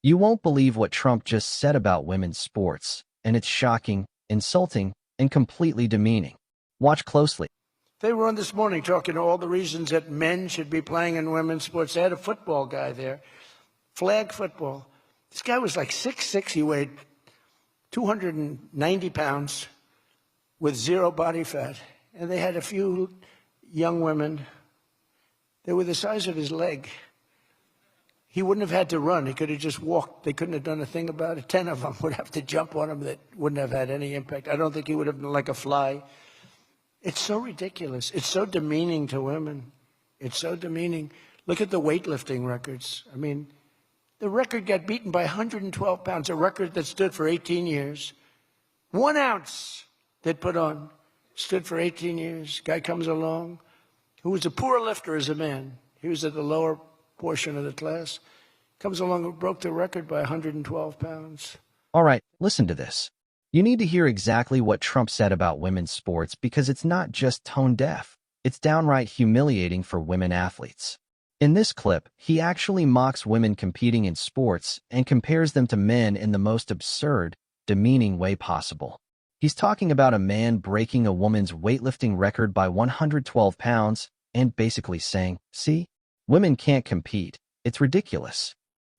You won't believe what Trump just said about women's sports, and it's shocking, insulting, and completely demeaning. Watch closely. They were on this morning talking all the reasons that men should be playing in women's sports. They had a football guy there, flag football. This guy was like 6'6". He weighed 290 pounds with zero body fat. And they had a few young women. They were the size of his leg. He wouldn't have had to run. He could have just walked. They couldn't have done a thing about it. 10 of them would have to jump on him. That wouldn't have had any impact. I don't think he would have been like a fly. It's so ridiculous. It's so demeaning to women. It's so demeaning. Look at the weightlifting records. I mean, the record got beaten by 112 pounds, a record that stood for 18 years. 1 ounce they'd put on stood for 18 years. Guy comes along who was a poor lifter as a man. He was at the lower portion of the class. Comes along and broke the record by 112 pounds. All right, listen to this. You need to hear exactly what Trump said about women's sports because it's not just tone deaf. It's downright humiliating for women athletes. In this clip, he actually mocks women competing in sports and compares them to men in the most absurd, demeaning way possible. He's talking about a man breaking a woman's weightlifting record by 112 pounds and basically saying, see, women can't compete. It's ridiculous.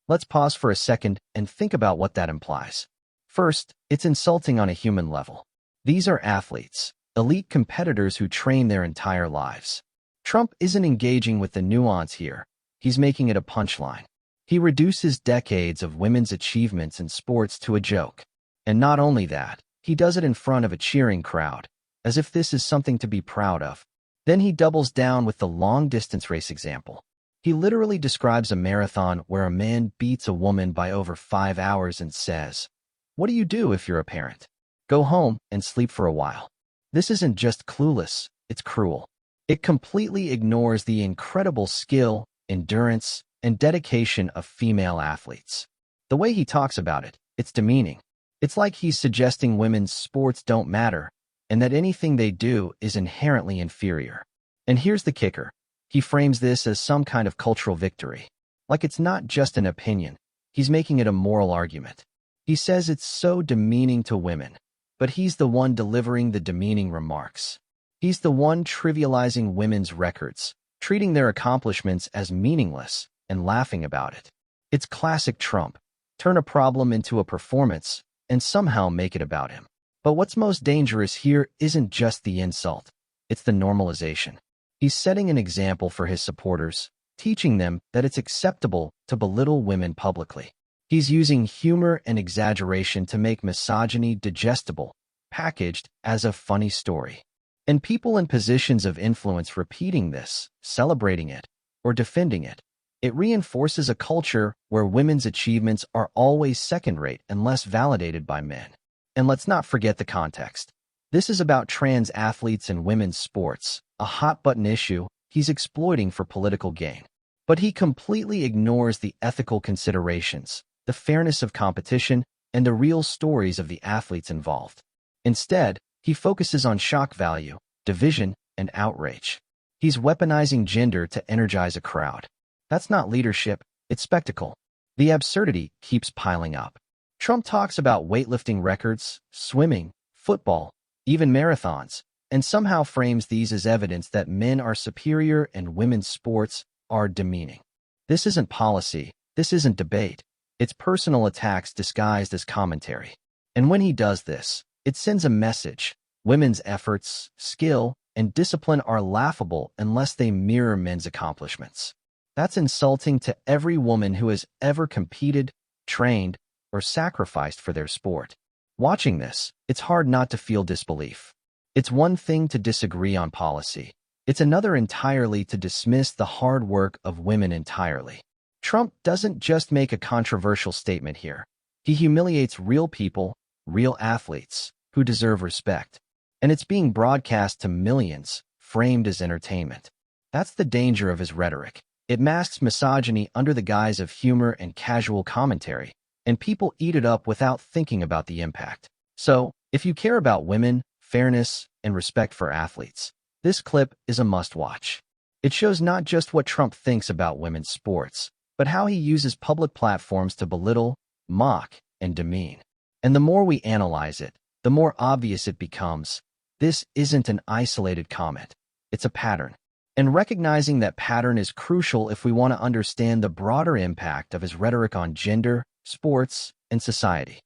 Let's pause for a second and think about what that implies. First, it's insulting on a human level. These are athletes, elite competitors who train their entire lives. Trump isn't engaging with the nuance here. He's making it a punchline. He reduces decades of women's achievements in sports to a joke. And not only that, he does it in front of a cheering crowd, as if this is something to be proud of. Then he doubles down with the long-distance race example. He literally describes a marathon where a man beats a woman by over 5 hours and says, "What do you do if you're a parent? Go home and sleep for a while." This isn't just clueless, it's cruel. It completely ignores the incredible skill, endurance, and dedication of female athletes. The way he talks about it, it's demeaning. It's like he's suggesting women's sports don't matter, and that anything they do is inherently inferior. And here's the kicker. He frames this as some kind of cultural victory. Like it's not just an opinion. He's making it a moral argument. He says it's so demeaning to women, but he's the one delivering the demeaning remarks. He's the one trivializing women's records, treating their accomplishments as meaningless and laughing about it. It's classic Trump. Turn a problem into a performance and somehow make it about him. But what's most dangerous here isn't just the insult. It's the normalization. He's setting an example for his supporters, teaching them that it's acceptable to belittle women publicly. He's using humor and exaggeration to make misogyny digestible, packaged as a funny story. And people in positions of influence repeating this, celebrating it, or defending it, it reinforces a culture where women's achievements are always second-rate and less validated by men. And let's not forget the context. This is about trans athletes and women's sports, a hot-button issue he's exploiting for political gain. But he completely ignores the ethical considerations, the fairness of competition, and the real stories of the athletes involved. Instead, he focuses on shock value, division, and outrage. He's weaponizing gender to energize a crowd. That's not leadership, it's spectacle. The absurdity keeps piling up. Trump talks about weightlifting records, swimming, football, even marathons, and somehow frames these as evidence that men are superior and women's sports are demeaning. This isn't policy, this isn't debate. It's personal attacks disguised as commentary. And when he does this, it sends a message. Women's efforts, skill, and discipline are laughable unless they mirror men's accomplishments. That's insulting to every woman who has ever competed, trained, or sacrificed for their sport. Watching this, it's hard not to feel disbelief. It's one thing to disagree on policy. It's another entirely to dismiss the hard work of women entirely. Trump doesn't just make a controversial statement here. He humiliates real people, real athletes, who deserve respect. And it's being broadcast to millions, framed as entertainment. That's the danger of his rhetoric. It masks misogyny under the guise of humor and casual commentary, and people eat it up without thinking about the impact. So, if you care about women, fairness, and respect for athletes, this clip is a must-watch. It shows not just what Trump thinks about women's sports, but how he uses public platforms to belittle, mock, and demean. And the more we analyze it, the more obvious it becomes. This isn't an isolated comment. It's a pattern. And recognizing that pattern is crucial if we want to understand the broader impact of his rhetoric on gender, sports, and society.